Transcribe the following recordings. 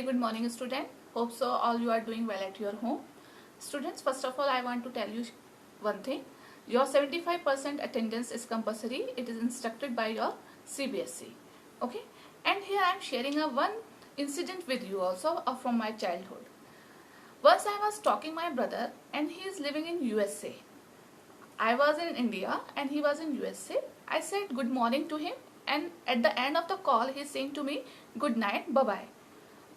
Good morning, student. Hope so all you are doing well at your home. Students, first of all I want to tell you one thing. Your 75% attendance is compulsory. It is instructed by your CBSE. Okay, and here I am sharing a one incident with you also from my childhood. Once I was talking my brother and he is living in USA. I was in India and he was in USA. I said good morning to him, and at the end of the call he is saying to me good night, bye bye.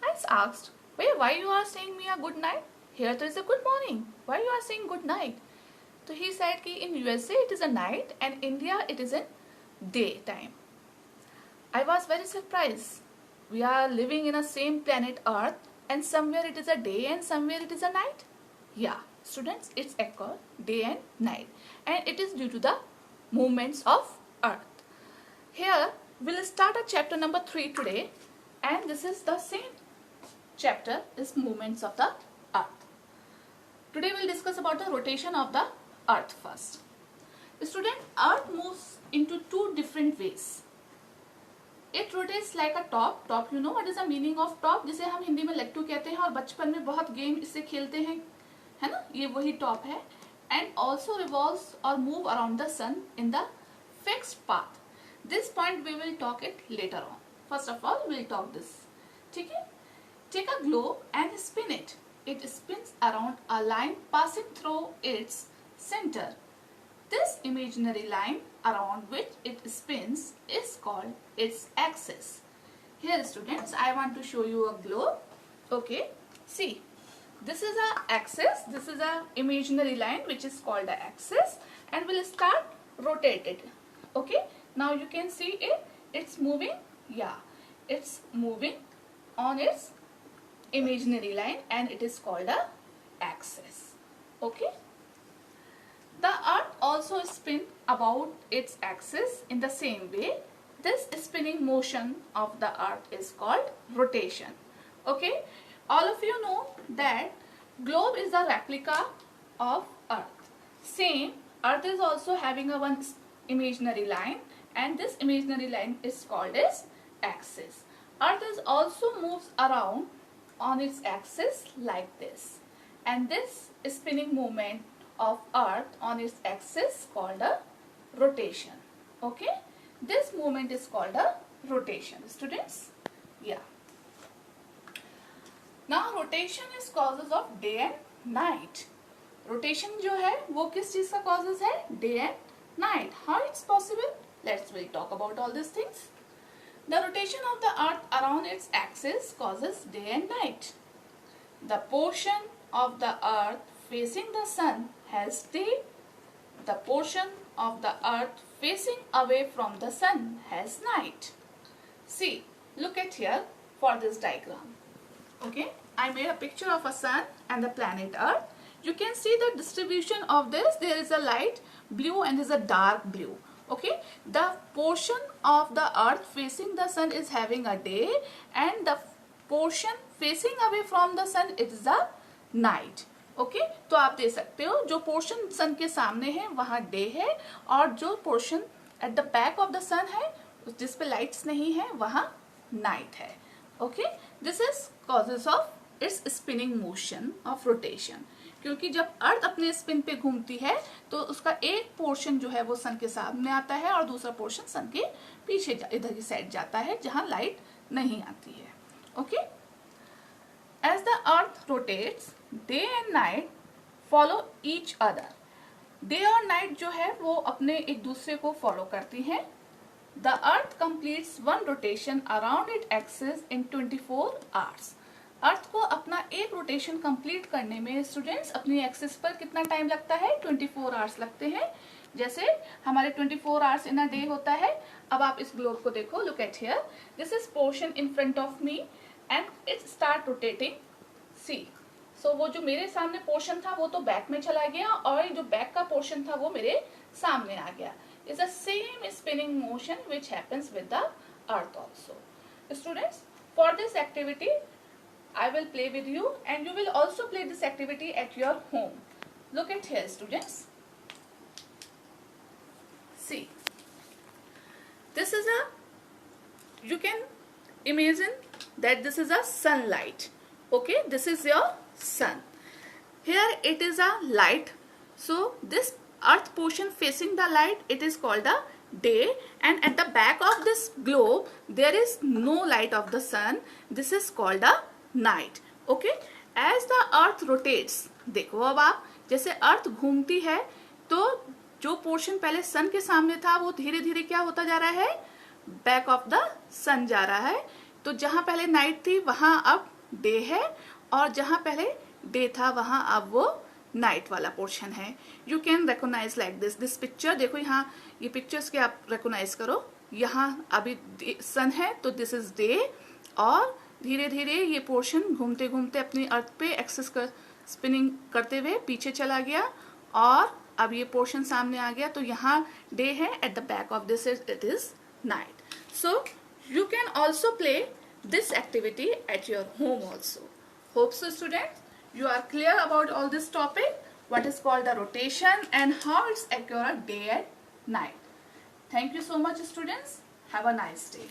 I asked, why you are saying me a good night? Here there is a good morning. Why you are saying good night? So he said that in USA it is a night and India it is in daytime. I was very surprised. We are living in a same planet Earth and somewhere it is a day and somewhere it is a night. Yeah, students, it's occur day and night, and it is due to the movements of Earth. Here we'll start a chapter number 3 today, and this is the same chapter is movements of the Earth. Today we'll discuss about the rotation of the Earth first. Student, Earth moves into two different ways. It rotates like a top. Top, you know what is the meaning of top? जिसे हम हिंदी में लट्टू कहते हैं और बचपन में बहुत गेम इससे खेलते हैं, है ना? ये वही टॉप है. And also revolves or move around the sun in the fixed path. This point we will talk it later on. First of all, we'll talk this. ठीक है? Take a globe and spin it. It spins around a line passing through its center. This imaginary line around which it spins is called its axis. Here students, I want to show you a globe. Okay, see, this is a axis. This is a imaginary line which is called the axis, and we'll start rotate it. Okay, now you can see it. It's moving. Yeah, it's moving on its imaginary line and it is called a axis. Okay. The Earth also spins about its axis in the same way. This spinning motion of the Earth is called rotation. Okay. All of you know that globe is a replica of Earth. Same, Earth is also having a one imaginary line, and this imaginary line is called as axis. Earth is also moves around on its axis like this, and this spinning movement of Earth on its axis called a rotation. Okay, this movement is called a rotation, students. Yeah. Now rotation is causes of day and night. Rotation जो है वो किस चीज का causes है? Day and night. How it's possible? We'll talk about all these things. The rotation of the Earth around its axis causes day and night. The portion of the Earth facing the sun has day. The portion of the Earth facing away from the sun has night. See, look at here for this diagram. Okay, I made a picture of a sun and the planet Earth. You can see the distribution of this. There is a light blue and there is a dark blue. Okay, the portion of the Earth facing the sun is having a day, and the portion facing away from the sun it is a night. Okay, तो आप देख सकते हो जो portion सन के सामने है वहाँ डे है, और जो portion at the back of the sun है जिस पे लाइट्स नहीं है वहाँ नाइट है. Okay, this is causes of its spinning motion of rotation. क्योंकि जब अर्थ अपने स्पिन पे घूमती है तो उसका एक पोर्शन जो है वो सन के सामने आता है और दूसरा पोर्शन सन के पीछे इधर की साइड जाता है जहां लाइट नहीं आती है. Okay, as the earth rotates day and night follow each other. Day और नाइट जो है वो अपने एक दूसरे को फॉलो करती हैं. The earth completes one rotation around it axis in 24 hours. Earth को अपना एक रोटेशन कंप्लीट करने में स्टूडेंट्स अपनी एक्सिस पर कितना टाइम लगता है? 24 आवर्स लगते हैं. जैसे हमारे 24 आवर्स इन अ डे होता है. अब आप इस ग्लोब को देखो, look at here. This is portion in front of me and it start rotating. See, so वो जो मेरे सामने पोर्शन था वो तो बैक में चला गया, और जो बैक का पोर्शन था वो मेरे सामने आ गया. It's the same spinning motion which happens with the earth also. Students, for this activity I will play with you, and you will also play this activity at your home. Look at here, students. See, this is a, you can imagine that this is a sunlight. Okay, this is your sun. Here it is a light. So this earth portion facing the light, it is called a day, and at the back of this globe there is no light of the sun. This is called a night. Okay, as the earth rotates, देखो अब आप जैसे अर्थ घूमती है तो जो portion पहले सन के सामने था वो धीरे धीरे क्या होता जा रहा है, बैक ऑफ द सन जा रहा है. तो जहां पहले नाइट थी वहां अब डे है, और जहां पहले डे था वहां अब वो नाइट वाला पोर्शन है. You can recognise like this picture. देखो यहाँ ये पिक्चर्स के आप रिकॉग्नाइज करो. यहाँ अभी सन है तो दिस इज डे, और धीरे धीरे ये पोर्शन घूमते घूमते अपनी अर्थ पे एक्सेस कर स्पिनिंग करते हुए पीछे चला गया, और अब ये पोर्शन सामने आ गया. तो यहाँ डे है, eight the back of this it is night. So you can also play this activity at your home also. Hope so students, you are clear about all this topic, what is called the rotation and how it's occur day and night. Thank you so much students. Have a nice day.